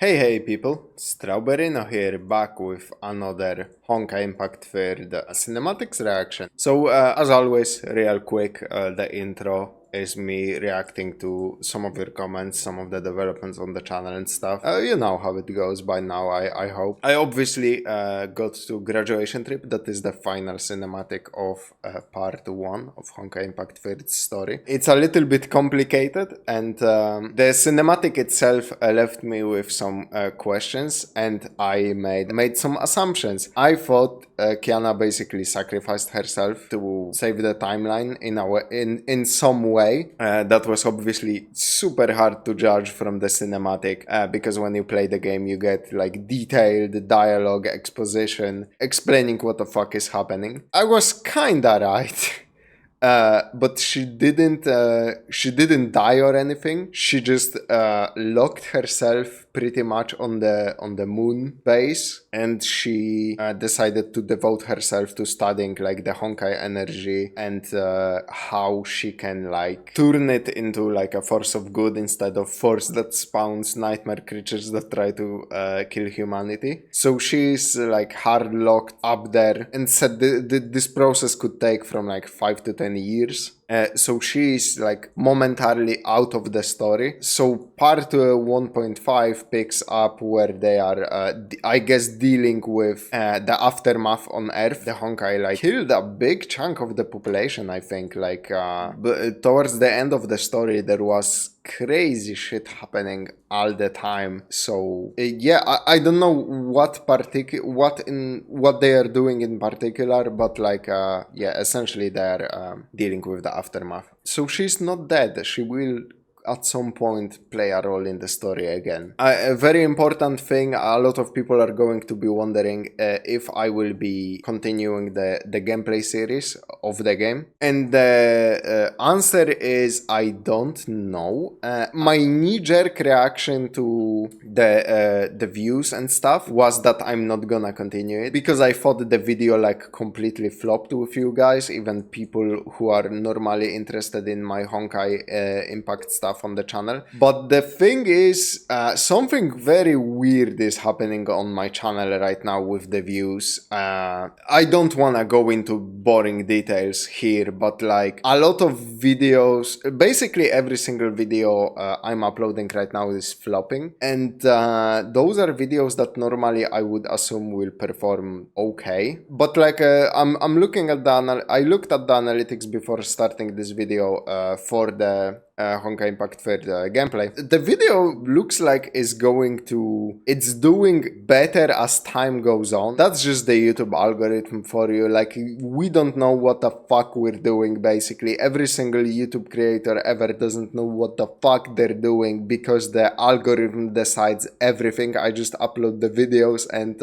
Hey people, Strawberryno here, back with another Honkai Impact third cinematics reaction. So as always, real quick, the intro is me reacting to some of your comments, some of the developments on the channel and stuff. You know how it goes by now, I hope. I obviously got to graduation trip, that is the final cinematic of part 1 of Honkai Impact third story. It's a little bit complicated and the cinematic itself left me with some questions and I made some assumptions. I thought Kiana basically sacrificed herself to save the timeline in some way. That was obviously super hard to judge from the cinematic because when you play the game you get like detailed dialogue exposition explaining what the fuck is happening. I was kinda right. But she didn't die or anything. She just locked herself pretty much on the moon base, and she decided to devote herself to studying like the Honkai energy and how she can like turn it into like a force of good instead of force that spawns nightmare creatures that try to kill humanity. So she's like hard locked up there and said this process could take from like 5 to 10 years. So she's like momentarily out of the story. So part 1.5 picks up where they are, I guess, dealing with the aftermath on Earth. The Honkai like killed a big chunk of the population, I think. Like but towards the end of the story, there was crazy shit happening all the time. So yeah, I don't know what they are doing in particular, but like yeah, essentially they're dealing with the aftermath. So she's not dead. She will at some point play a role in the story again. A very important thing, a lot of people are going to be wondering if I will be continuing the gameplay series of the game. And the answer is I don't know. My knee-jerk reaction to the views and stuff was that I'm not gonna continue it because I thought the video like completely flopped with you guys, even people who are normally interested in my Honkai Impact stuff on the channel. But the thing is, something very weird is happening on my channel right now with the views. I don't want to go into boring details here, but like a lot of videos, basically every single video I'm uploading right now is flopping, and those are videos that normally I would assume will perform okay. But like I'm looking at I looked at the analytics before starting this video for the Honkai Impact third gameplay. The video looks like it's doing better as time goes on. That's just the YouTube algorithm for you. Like, we don't know what the fuck we're doing, basically. Every single YouTube creator ever doesn't know what the fuck they're doing because the algorithm decides everything. I just upload the videos and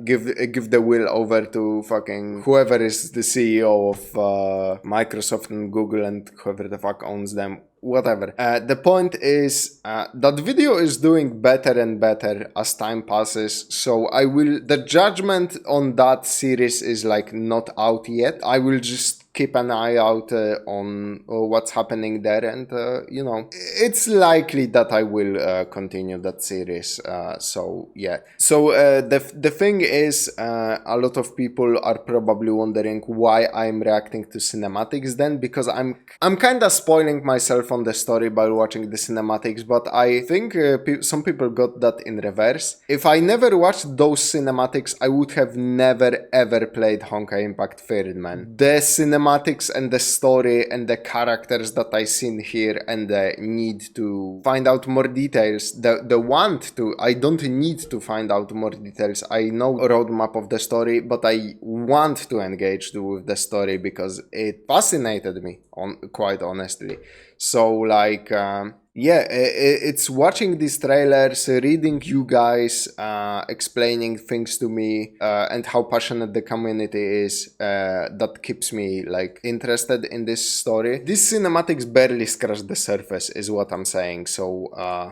give the will over to fucking whoever is the CEO of Microsoft and Google and whoever the fuck owns them. Whatever. The point is that video is doing better and better as time passes. So the judgment on that series is like not out yet. I will just keep an eye out on what's happening there, and you know, it's likely that I will continue that series. So yeah. So the thing is, a lot of people are probably wondering why I'm reacting to cinematics then, because I'm kind of spoiling myself on the story by watching the cinematics, but I think some people got that in reverse. If I never watched those cinematics, I would have never ever played Honkai Impact third, man. The cinematics and the story and the characters that I seen here and the need to find out more details, I don't need to find out more details. I know a roadmap of the story, but I want to engage with the story because it fascinated me, quite honestly. So like yeah, it's watching these trailers, reading you guys explaining things to me, and how passionate the community is, that keeps me like interested in this story. These cinematics barely scratch the surface is what I'm saying. So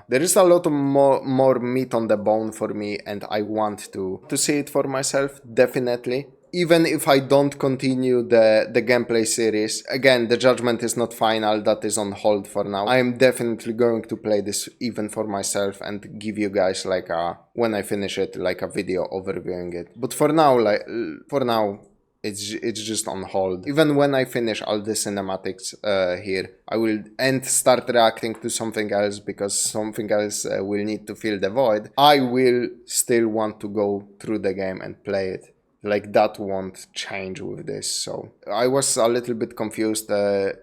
there is a lot of more meat on the bone for me, and I want to see it for myself, definitely. even if I don't continue the gameplay series, again, the judgment is not final, that is on hold for now. I am definitely going to play this even for myself and give you guys like when I finish it, like a video overviewing it. But for now, it's just on hold. Even when I finish all the cinematics here, I will start reacting to something else, because something else will need to fill the void. I will still want to go through the game and play it. Like, that won't change with this. So I was a little bit confused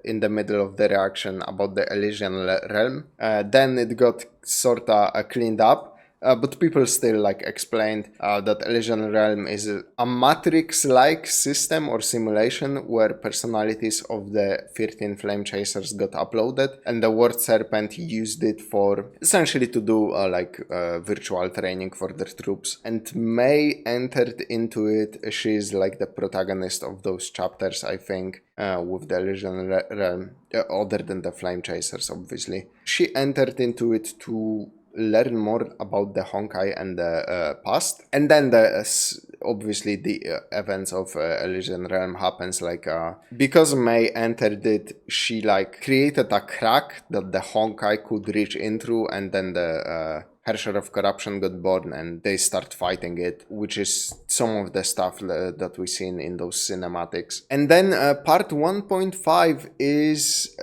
in the middle of the reaction about the Elysian realm. Then it got sorta cleaned up. But people still like explained that Elysian Realm is a Matrix-like system or simulation where personalities of the 13 Flame Chasers got uploaded, and the Word Serpent used it for essentially to do virtual training for their troops. And May entered into it. She's like the protagonist of those chapters, I think, with the Elysian Realm, other than the Flame Chasers, obviously. She entered into it to learn more about the Honkai and the past, and then obviously the events of Elysian Realm happens. Like because May entered it, she like created a crack that the Honkai could reach in through, and then the Herrscher of Corruption got born and they start fighting it, which is some of the stuff that we seen in those cinematics. And then part 1.5 is,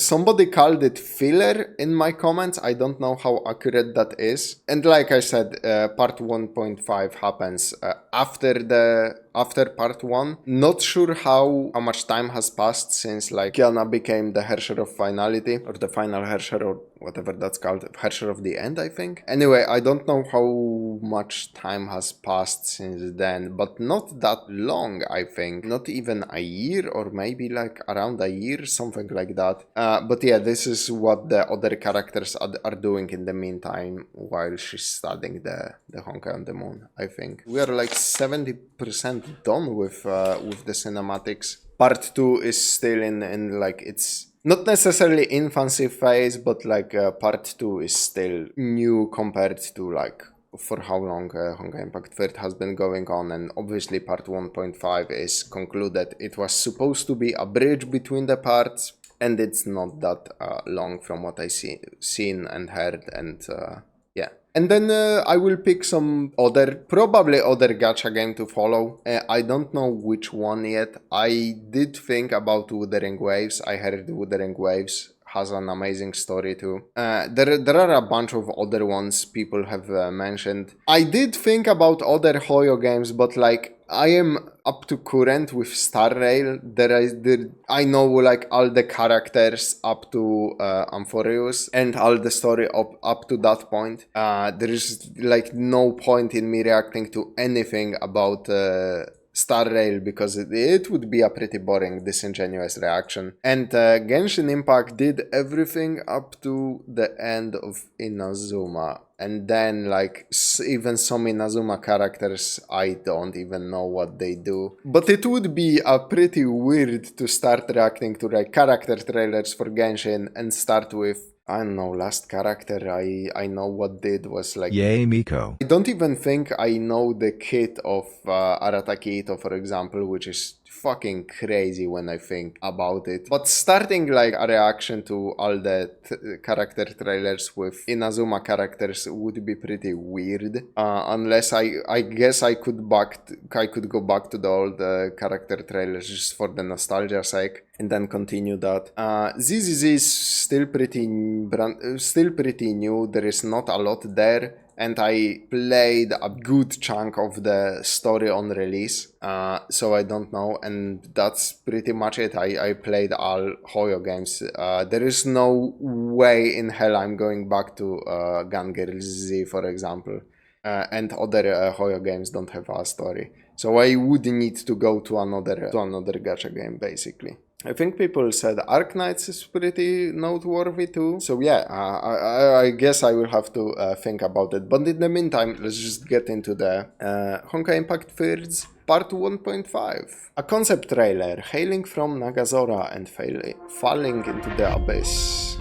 somebody called it filler in my comments. I don't know how accurate that is. And like I said, part 1.5 happens after part 1. Not sure how much time has passed since like Kiana became the Herrscher of Finality, or the final Herrscher, or whatever that's called, Herrscher of the End, I think. Anyway, I don't know how much time has passed since then, but not that long, I think. Not even a year, or maybe like around a year, something like that. But yeah, this is what the other characters are doing in the meantime while she's studying the Honkai on the Moon, I think. We are like 70% done with the cinematics. Part 2 is still in like its not necessarily infancy phase, but like part 2 is still new compared to like for how long Honkai Impact 3 has been going on, and obviously part 1.5 is concluded. It was supposed to be a bridge between the parts, and it's not that long from what I seen and heard, and yeah. And then I will pick some probably other gacha game to follow. I don't know which one yet. I did think about Wuthering Waves. I heard Wuthering Waves has an amazing story too. There are a bunch of other ones people have mentioned. I did think about other Hoyo games, but like I am up to current with Star Rail. I know like all the characters up to Amphoreus and all the story up to that point. There is like no point in me reacting to anything about Star Rail, because it would be a pretty boring, disingenuous reaction. And Genshin Impact did everything up to the end of Inazuma. And then, like, even some Inazuma characters, I don't even know what they do. But it would be a pretty weird to start reacting to, like, character trailers for Genshin and start with, I don't know, last character I know what did was like... Yay, Miko. I don't even think I know the kit of Arataki Ito, for example, which is fucking crazy when I think about it. But starting like a reaction to all the character trailers with Inazuma characters would be pretty weird. Unless I guess I could go back to the old character trailers just for the nostalgia sake, and then continue that. ZZZ is still pretty new. There is not a lot there, and I played a good chunk of the story on release, so I don't know, and that's pretty much it. I played all Hoyo games. There is no way in hell I'm going back to Gun Girl Z, for example, and other Hoyo games don't have a story, so I would need to go to another gacha game, basically. I think people said Arknights is pretty noteworthy too. So yeah, I guess I will have to think about it. But in the meantime, let's just get into the Honkai Impact Thirds Part 1.5. A concept trailer hailing from Nagazora and falling into the abyss.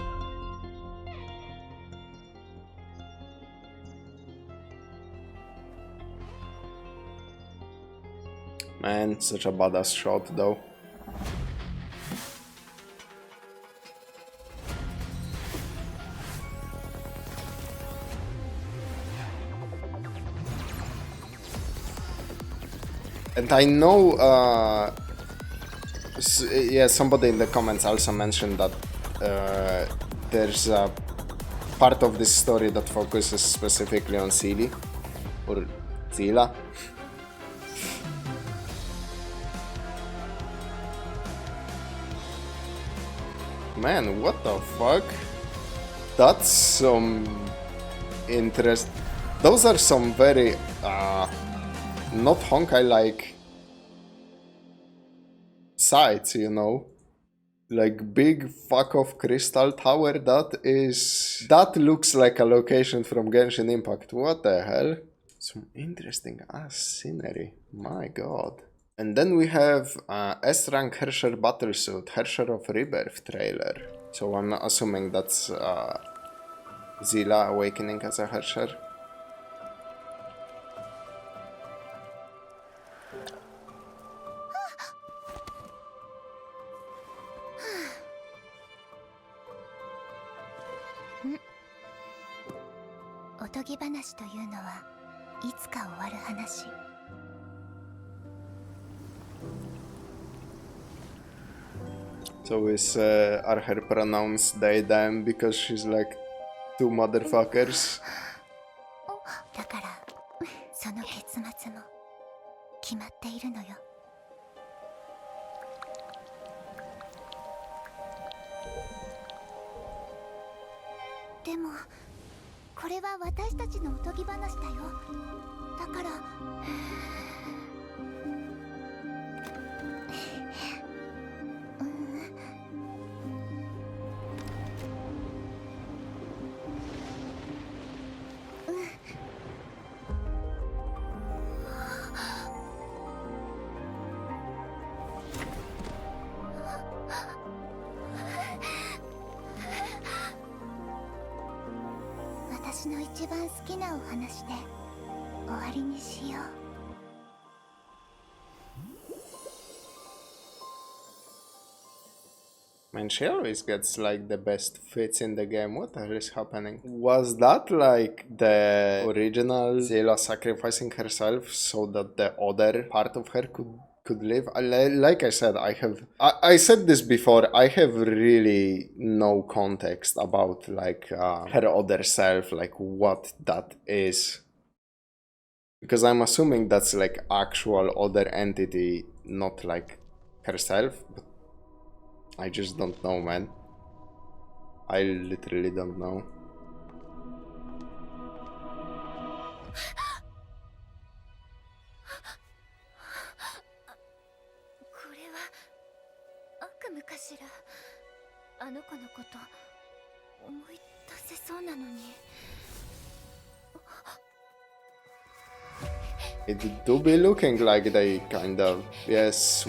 Man, such a badass shot though. And I know, yeah, somebody in the comments also mentioned that there's a part of this story that focuses specifically on Seely, or Zila. Man, what the fuck? That's some interest. Those are some very not Honkai-like sites, you know? Like big fuck off crystal tower, that looks like a location from Genshin Impact. What the hell? Some interesting ass scenery. My god. And then we have S-Rank Herrscher Battlesuit, Herrscher of Rebirth trailer. So I'm assuming that's Zila awakening as a Herrscher. So is are her pronouns they them because she's like two motherfuckers? だからその結末も決まっているのよ。でもこれは私たちのおとぎ話だよ。だから。私の一番好きなお話で終わりにしよう。Man, she always gets like the best fits in the game. What the hell is happening? Was that like the original Zela sacrificing herself so that the other part of her could live? Like I said, I said this before, I have really no context about like her other self, like what that is. Because I'm assuming that's like actual other entity, not like herself. But I just don't know, man. I literally don't know. It do be looking like they kind of, yes,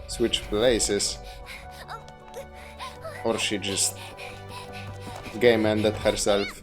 switch places, or she just game ended herself.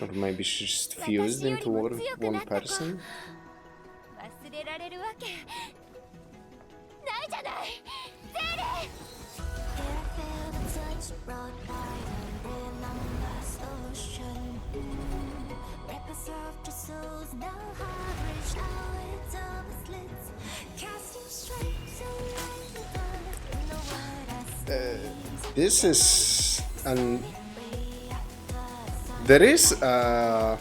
Or maybe she's just fused into one person? This is an There is a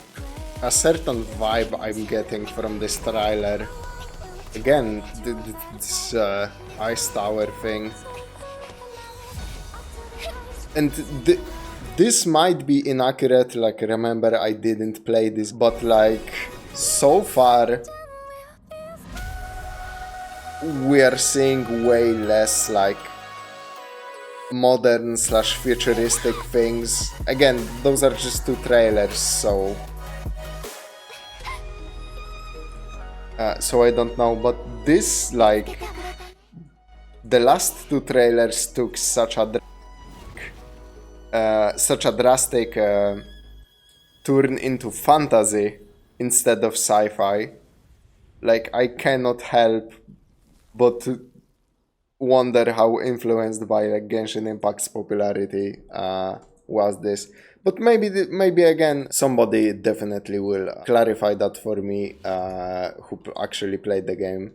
certain vibe I'm getting from this trailer. Again, this ice tower thing. And this might be inaccurate, like, remember, I didn't play this, but like, so far we are seeing way less like modern slash futuristic things. Again, those are just two trailers, so I don't know, but this, like, the last two trailers took such a drastic turn into fantasy instead of sci-fi. Like, I cannot help but wonder how influenced by like Genshin Impact's popularity was this. But maybe again, somebody definitely will clarify that for me who actually played the game.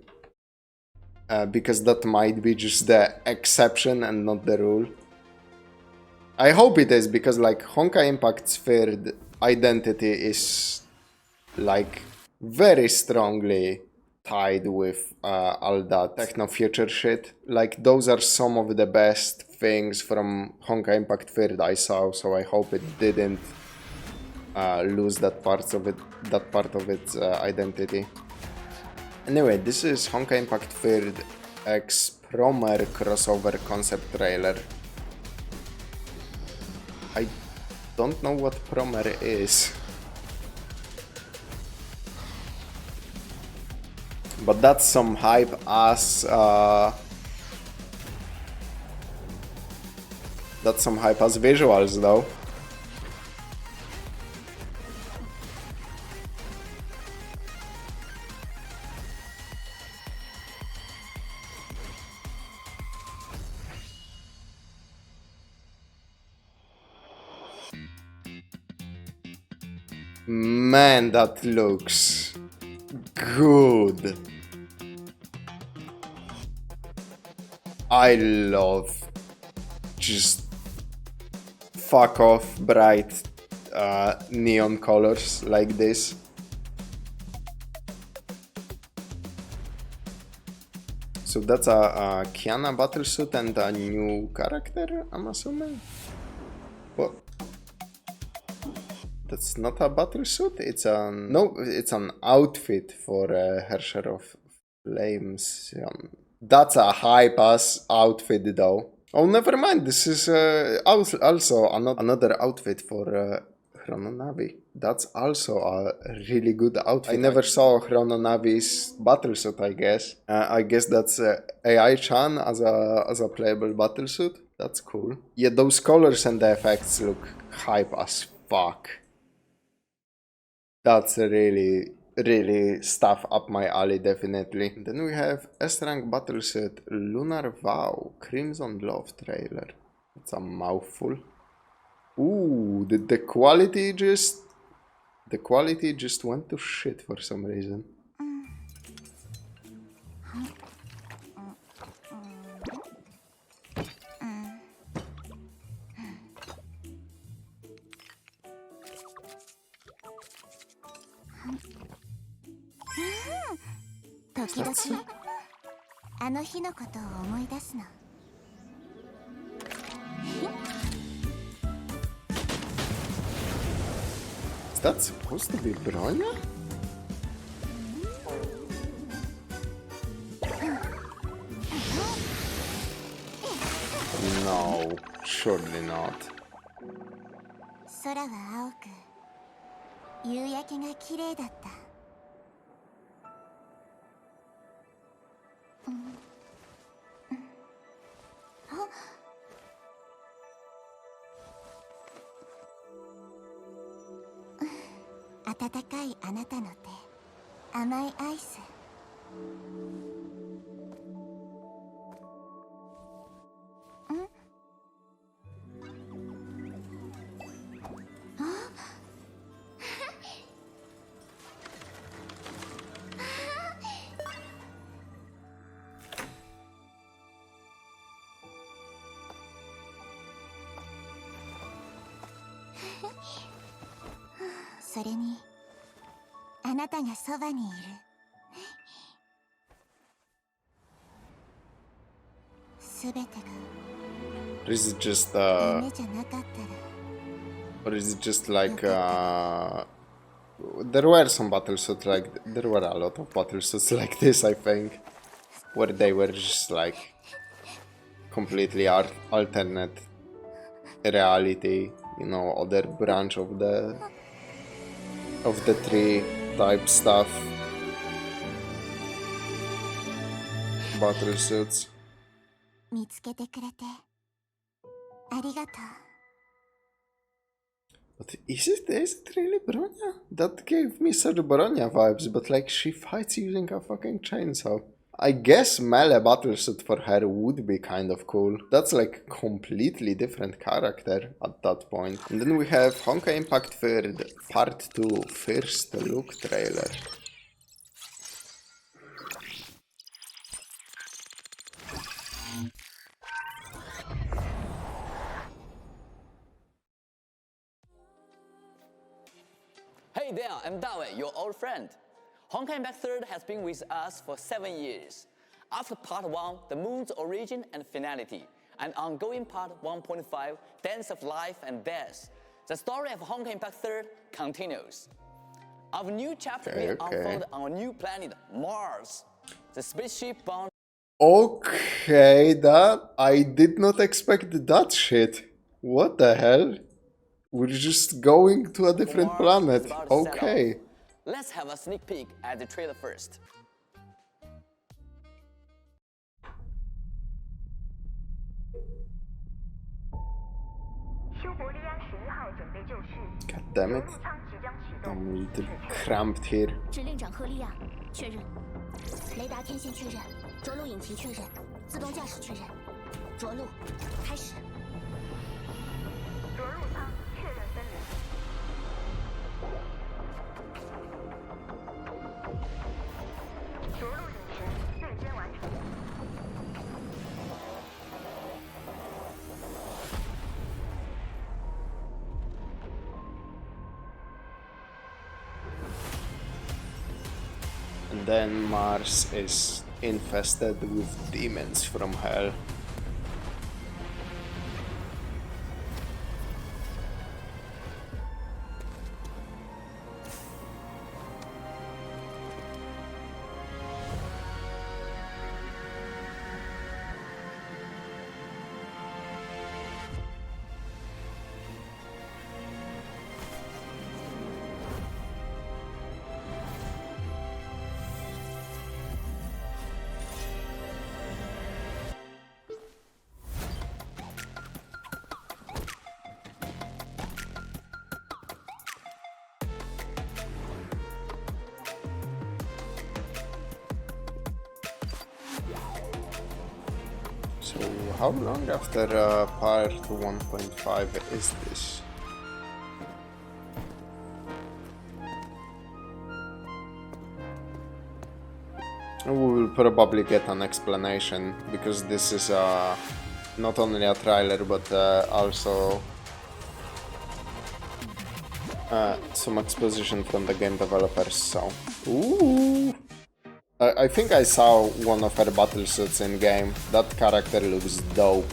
Because that might be just the exception and not the rule. I hope it is, because like Honkai Impact's third identity is like very strongly tied with all that techno future shit. Like, those are some of the best things from Honkai Impact third I saw, so I hope it didn't lose that part of its identity. Anyway, this is Honkai Impact third X Promer crossover concept trailer. I don't know what Promer is. But that's some hype ass visuals though. Man, that looks good. I love just fuck off bright neon colors like this. So that's a Kiana battlesuit and a new character, I'm assuming? What? That's not a battlesuit, it's an outfit for Herrscher of Flames. That's a hype-ass outfit though. Oh, never mind, this is also another outfit for Chrononavi. That's also a really good outfit. I never saw Chrononavi's battlesuit, I guess. I guess that's AI-chan as a playable battlesuit. That's cool. Yeah, those colors and the effects look hype as fuck. That's really stuff up my alley, definitely. Then we have S-Rank Battlesuit Lunar Vow Crimson Love trailer. It's a mouthful. Ooh, the quality just went to shit for some reason. Is that supposed to be Bronya? No, surely not. 空は青く、夕焼けが綺麗だった。温かいあなたの手、甘いアイス。それにあなたがそばにいる。すべてが Or is it just 夢じゃなかったら or is it just like there were some battlesuits like there were a lot of battlesuits like this, I think, where they were just like completely alternate reality, you know, other branch of the tree type stuff. Battlesuits. 見つけてくれてありがとう。 But is it really Bronya? That gave me such Bronya vibes, but like she fights using a fucking chainsaw. I guess melee battlesuit for her would be kind of cool. That's like completely different character at that point. And then we have Honkai Impact 3rd Part 2 First Look trailer. Hey there, I'm Dawe, your old friend. Honkai Impact 3rd has been with us for 7 years. After Part 1, the moon's origin and finality, and ongoing Part 1.5, Dance of Life and Death, the story of Honkai Impact 3rd continues. Our new chapter will unfold on a new planet, Mars. The spaceship bound. Okay, that I did not expect that shit. What the hell? We're just going to a different Mars planet. is about to set Okay. off. Let's have a sneak peek at the trailer first. God damn it. I'm a little cramped here. 指令长赫利亚，确认。雷达天线确认，着陆引擎确认，自动驾驶确认。着陆，开始。着陆舱确认分离。着陆引擎对接完成。 And then Mars is infested with demons from hell. So how long after part 1.5 is this? We will probably get an explanation, because this is not only a trailer but also some exposition from the game developers, so... Ooh! I think I saw one of her battlesuits in game. That character looks dope.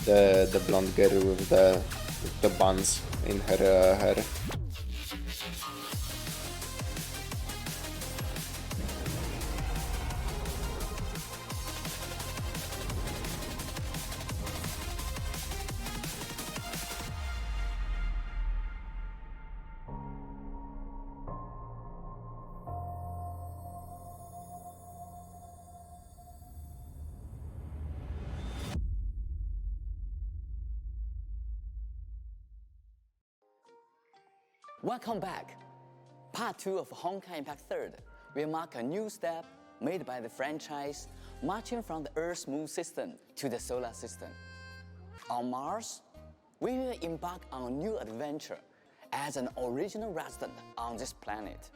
The blonde girl with the buns in her hair. Welcome back. Part 2 of Honkai Impact 3rd will mark a new step made by the franchise, marching from the Earth-Moon system to the solar system. On Mars, we will embark on a new adventure as an original resident on this planet.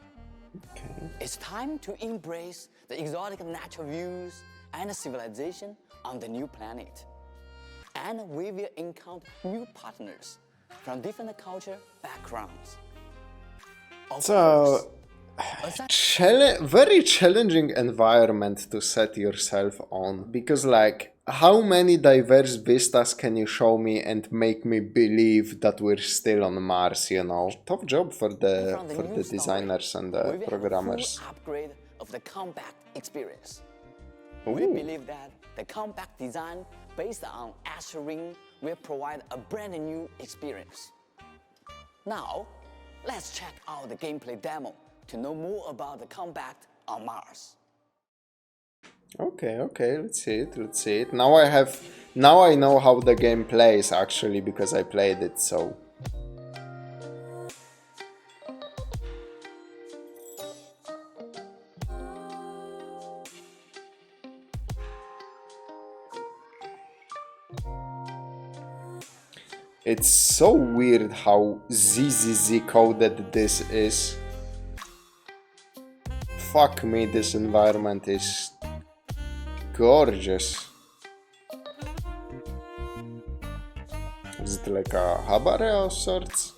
Okay. It's time to embrace the exotic natural views and civilization on the new planet. And we will encounter new partners from different culture backgrounds. Of So, course. very challenging environment to set yourself on, because like how many diverse vistas can you show me and make me believe that we're still on Mars, you know? Tough job for From the new story, designers and we the will have a programmers. full upgrade of the combat experience. Ooh. We believe that the compact design based on Astral Ring will provide a brand new experience. Now, let's check out the gameplay demo to know more about the compact on Mars. Okay, let's see it. Now I know how the game plays actually, because I played it, so. It's so weird how ZZZ coded this is. Fuck me, this environment is gorgeous. Is it like a habare of sorts?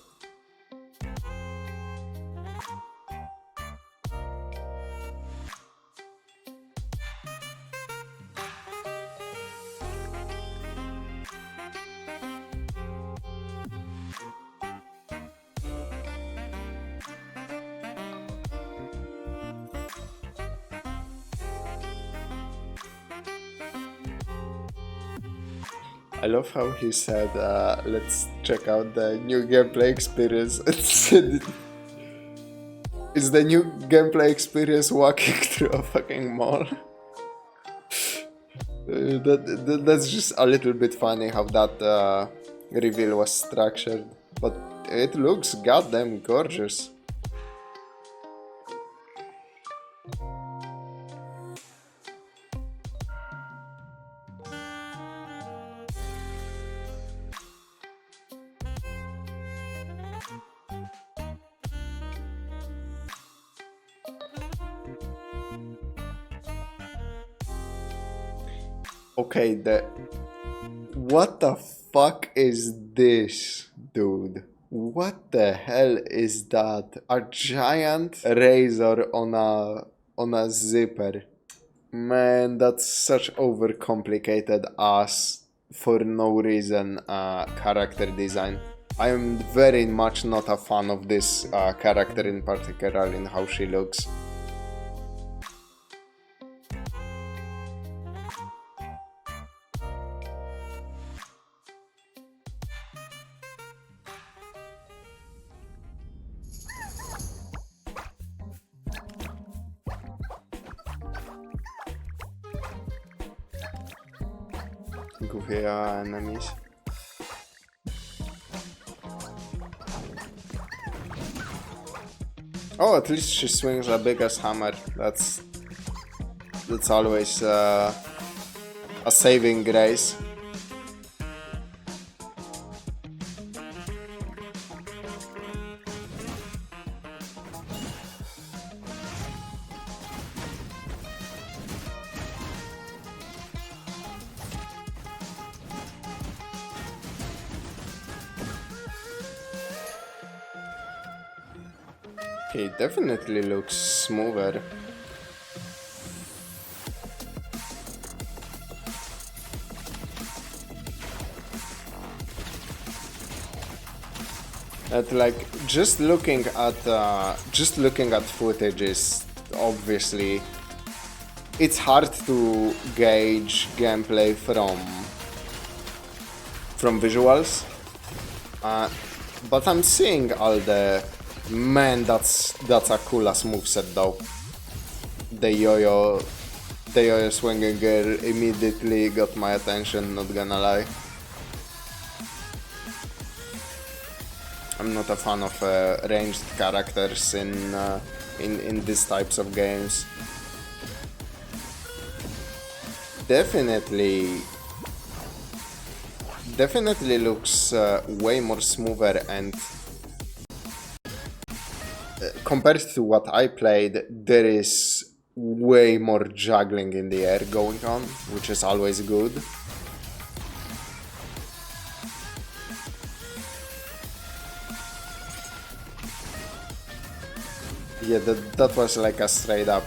I love how he said, let's check out the new gameplay experience. It's the new gameplay experience walking through a fucking mall. That's just a little bit funny how that reveal was structured. But it looks goddamn gorgeous. Okay, what the fuck is this, dude? What the hell is that? A giant razor on a zipper. Man, that's such overcomplicated ass for no reason character design. I am very much not a fan of this character in particular, in how she looks. Goofy enemies. Oh, at least she swings a big ass hammer. That's always a saving grace. Okay, definitely looks smoother. At like just looking at footage is obviously it's hard to gauge gameplay from visuals, but I'm seeing all the. Man, that's a cool ass moveset though. The yo-yo swinging girl immediately got my attention, not gonna lie. I'm not a fan of ranged characters in these types of games. Definitely looks way more smoother, and compared to what I played, there is way more juggling in the air going on, which is always good. Yeah, that was like a straight up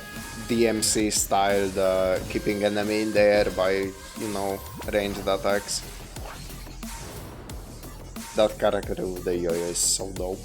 DMC style, keeping enemy in the air by, you know, ranged attacks. That character with the yo-yo is so dope.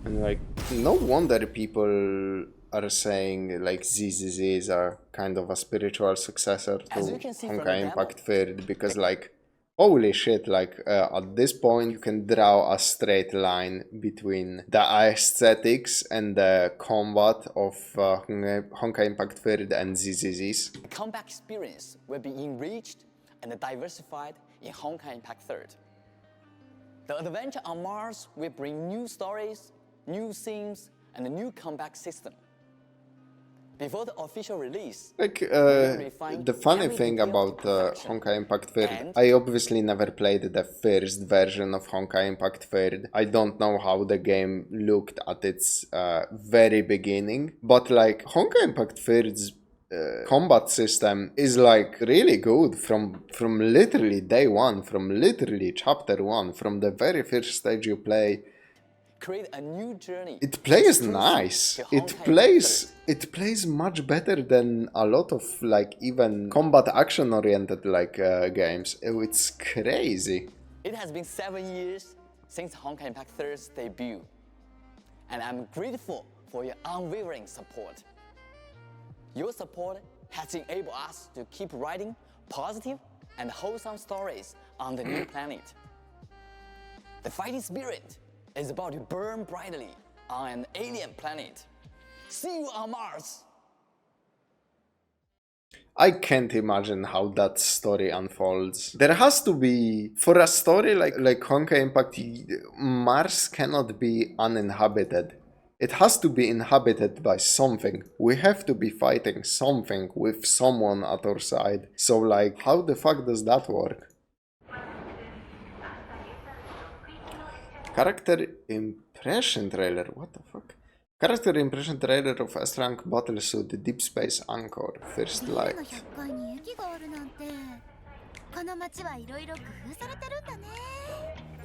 And like, no wonder people are saying like ZZZ is a kind of a spiritual successor to As you can see from the Honkai demo, Impact Third, because like, holy shit, like at this point you can draw a straight line between the aesthetics and the combat of Honkai Impact Third and ZZZ's. the combat experience will be enriched and diversified in Honkai Impact 3rd. The adventure on Mars will bring new stories, new themes, and a new combat system. Before the official release, Like, refine the funny every thing detail to about perfection. Honkai Impact Third, And- I obviously never played the first version of Honkai Impact Third. I don't know how the game looked at its very beginning, but like, Honkai Impact Third's combat system is like really good from literally day one, from literally chapter one, from the very first stage you play. create a new journey. It plays exclusive nice. to It Honkai plays Impact it plays much better than a lot of like even combat action oriented like games. Oh, it's crazy. 3rd. It has been 7 years since Honkai Impact 3rd's debut, and I'm grateful for your unwavering support. Your support has enabled us to keep writing positive and wholesome stories on the new planet. The fighting spirit is about to burn brightly on an alien planet. See you on Mars! I can't imagine how that story unfolds. There has to be, for a story like Honkai Impact, Mars cannot be uninhabited. It has to be inhabited by something. We have to be fighting something with someone at our side. So like, how the fuck does that work? Character impression trailer, what the fuck? Character impression trailer of S-Rank Battlesuit Deep Space Anchor, First ビルの Light. 100階に駅があるなんてこの街はいろいろ工夫されてるんだね。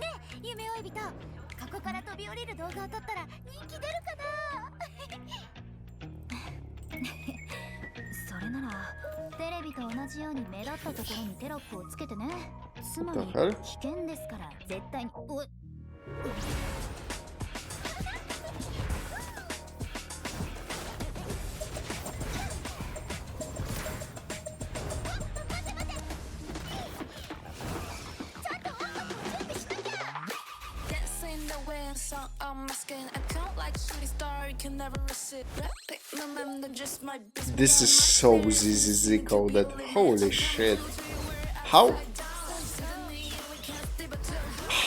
ねえ夢追い人、ここから飛び降りる動画を撮ったら人気出るかなそれならテレビと同じように目立ったところにテロップをつけてね。つまり What the hell? 危険ですから絶対においThis is so ZZZ coded. Holy shit.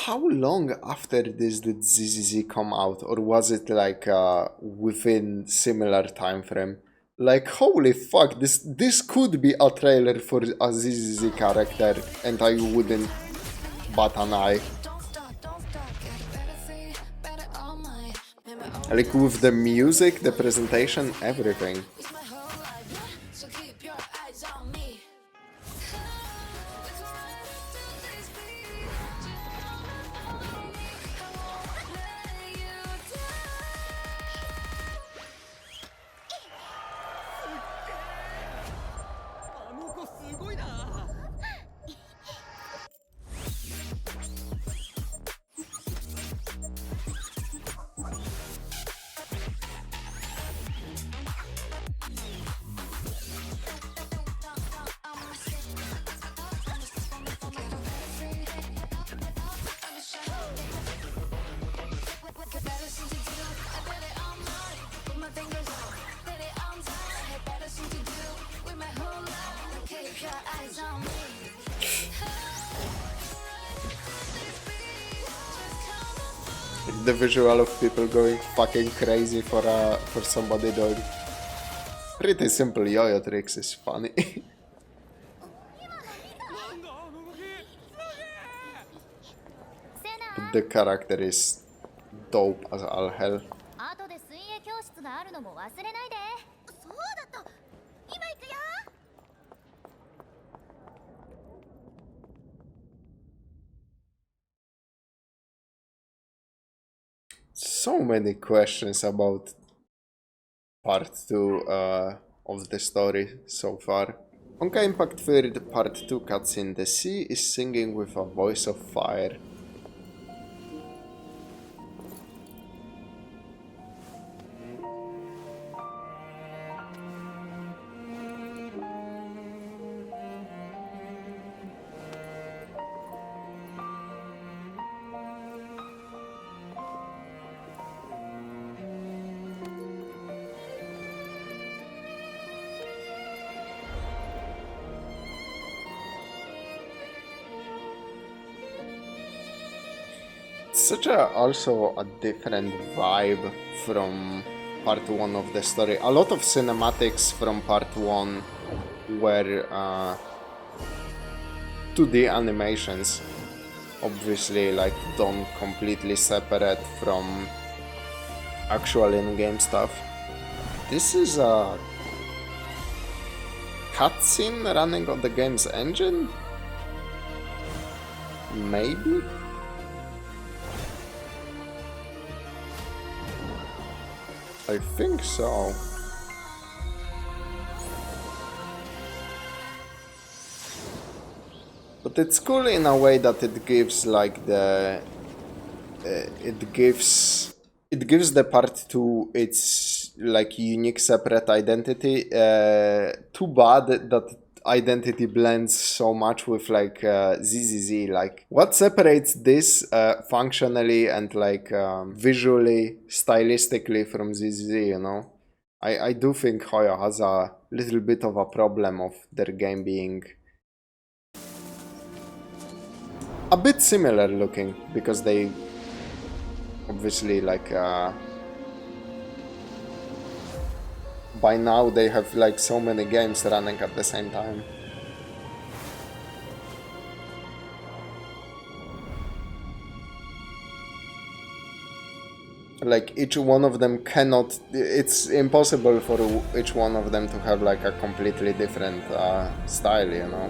How long after this did ZZZ come out? Or was it like within similar time frame? Like, holy fuck, this could be a trailer for a ZZZ character and I wouldn't bat an eye. Like with the music, the presentation, everything. The visual of people going fucking crazy for somebody doing pretty simple yo-yo tricks is funny. But the character is dope as all hell. 後で水泳教室があるのも忘れないで。そうだった。今行くよ。so many questions about part 2 of the story so far. Honkai Impact 3rd Part 2 cutscene. The sea is singing with a voice of fire. Such a also a different vibe from part 1 of the story. A lot of cinematics from part 1 were 2D animations, obviously like done completely separate from actual in-game stuff. This is a cutscene running on the game's engine? Maybe? I think so. But it's cool in a way that it gives like the it gives the part 2 its like unique separate identity. Too bad that identity blends so much with like ZZZ. Like what separates this functionally and like visually, stylistically from ZZZ, you know? I do think Hoyo has a little bit of a problem of their game being a bit similar looking, because they obviously like by now they have like so many games running at the same time. Like each one of them cannot, it's impossible for each one of them to have like a completely different style, you know.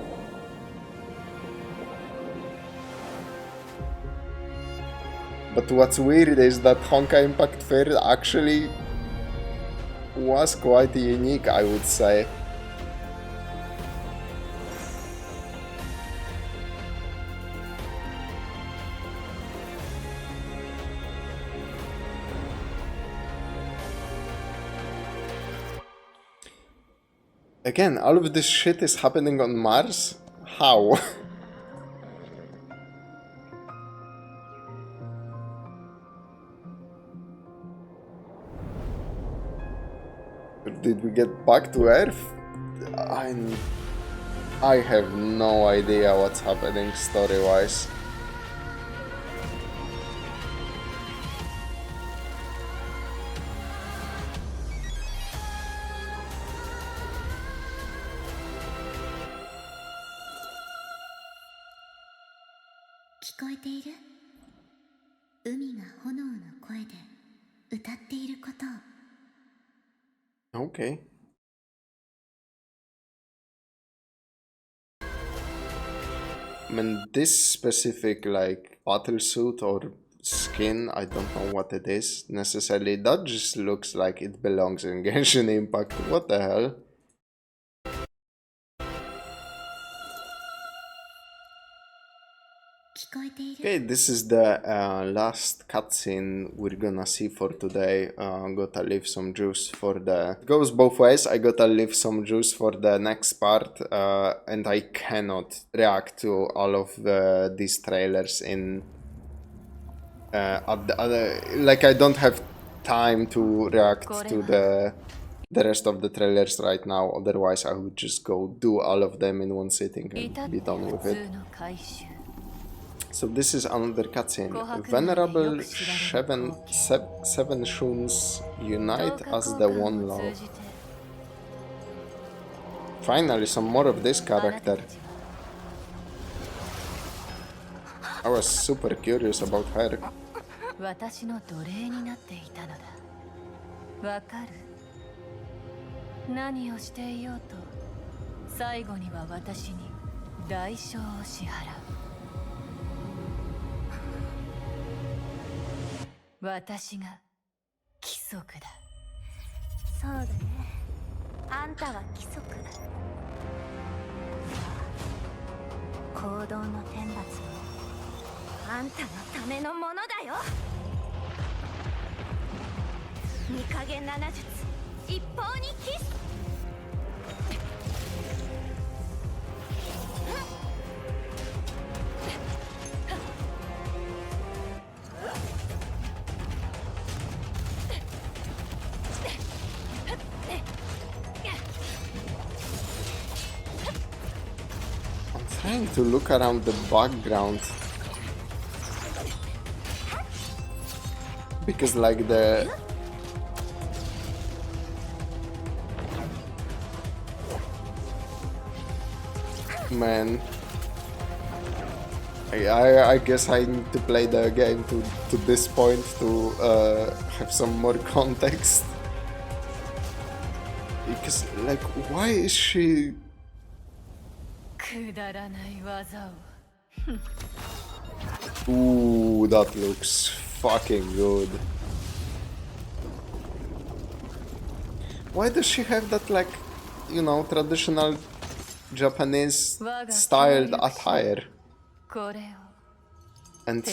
But what's weird is that Honkai Impact 3rd actually was quite unique, I would say. Again, all of this shit is happening on Mars? How? Did we get back to Earth? I have no idea what's happening story-wise. Okay. I mean, this specific like battle suit or skin, I don't know what it is necessarily. That just looks like it belongs in Genshin Impact. What the hell? Okay, this is the last cutscene we're gonna see for today. Gotta leave some juice for the... It goes both ways. I gotta leave some juice for the next part, and I cannot react to all of these trailers in... like, I don't have time to react to the rest of the trailers right now, otherwise I would just go do all of them in one sitting and be done with it. So this is another cutscene. Venerable seven Shuns unite as the one love. Finally, some more of this character. I was super curious about her. 私の奴隷になっていたのだ。わかる？何をしていようと、最後には私に代償を支払う。私が則だ。そうだね。あんたは規則。行動の天罰もあんたのためのものだよ。御影七術一方にキス。Trying to look around the background because like the man, I guess I need to play the game to this point to have some more context, because like why is she くだらない技を。 Ooh, that looks fucking good. Why does she have that, like, you know, traditional Japanese styled attire? これを And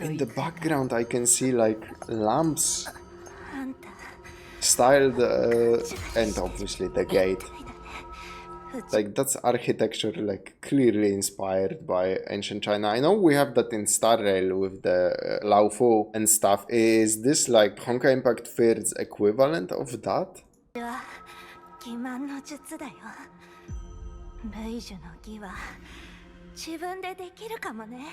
in the background I can see like lamps styled and obviously the gate. Like that's architecture like clearly inspired by ancient China. I know we have that in Star Rail with the Lao Fu and stuff. Is this like Honkai Impact 3's equivalent of that? 欺瞞の術だよ。類樹の儀は自分でできるかもね。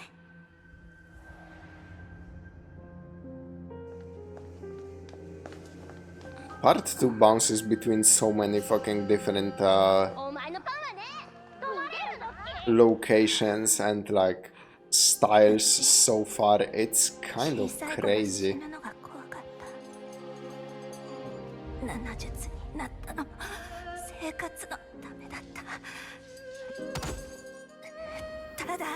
Part 2 bounces between so many fucking different お前のパンはね、locations and like styles so far. It's kind of crazy. 七術になったのも生活のためだった。ただ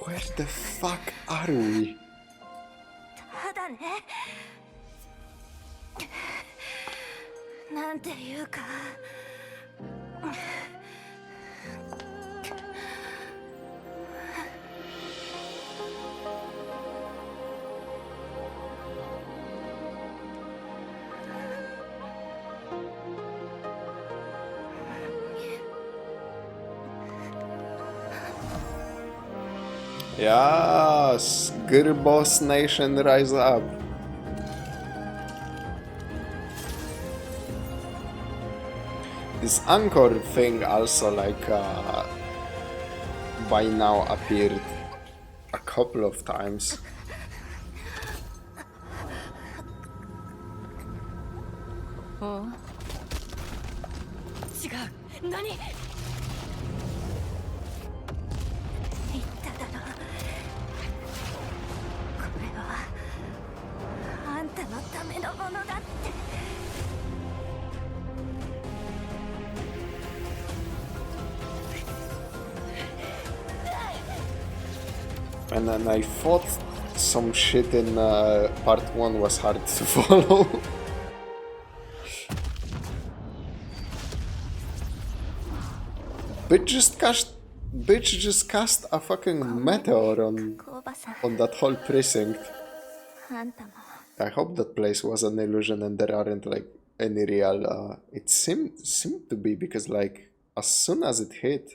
Where the fuck are we? ただね、なんていうか、Yes, Girbos Nation rise up. This anchor thing also like by now appeared a couple of times. おう違う。何？言っただろ。これはあんたのためのものだって。And then I thought some shit in part 1 was hard to follow. Bitch just cast a fucking meteor on that whole precinct. あんたも I hope that place was an illusion and there aren't like any real it seemed to be, because like as soon as it hit,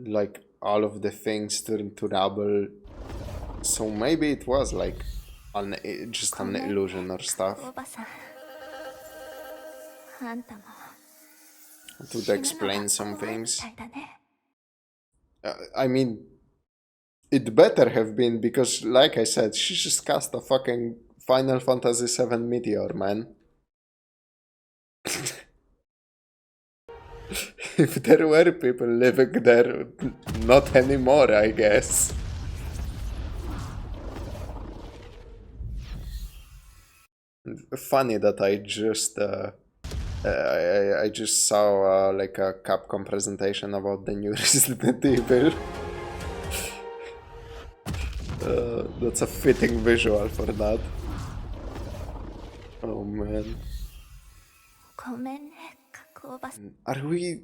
like all of the things turned to rubble. So maybe it was like just an illusion or stuff. おばさん、あんたも To explain some things. みたいだね。I mean, it better have been, because like I said, she just cast a fucking Final Fantasy VII Meteor, man. If there were people living there, not anymore, I guess. Funny that I just I just saw like a Capcom presentation about the new Resident Evil. That's a fitting visual for that. Oh man. ごめんね加工場 Are we...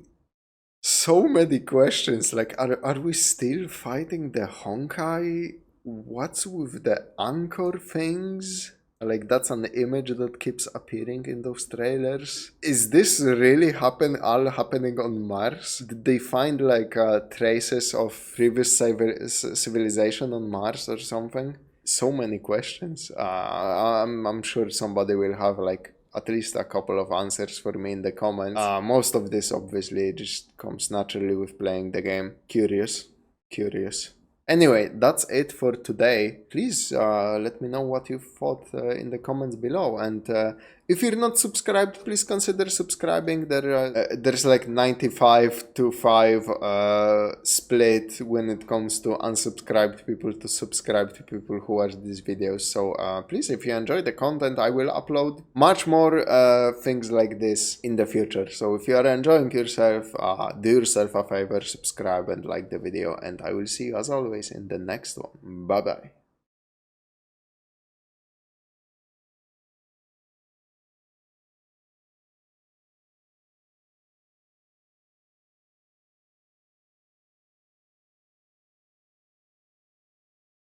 So many questions, like, are we still fighting the Honkai? What's with the anchor things? Like, that's an image that keeps appearing in those trailers. Is this really all happening on Mars? Did they find, like, traces of previous civilization on Mars or something? So many questions. I'm sure somebody will have, like, at least a couple of answers for me in the comments. Most of this obviously just comes naturally with playing the game. Curious. Anyway, that's it for today. Please let me know what you thought in the comments below. And if you're not subscribed, please consider subscribing. There's like 95 to 5 split when it comes to unsubscribed people to subscribed people who watch these videos. So please, if you enjoy the content, I will upload much more things like this in the future. So if you are enjoying yourself, do yourself a favor, subscribe and like the video. And I will see you as always in the next one. Bye bye.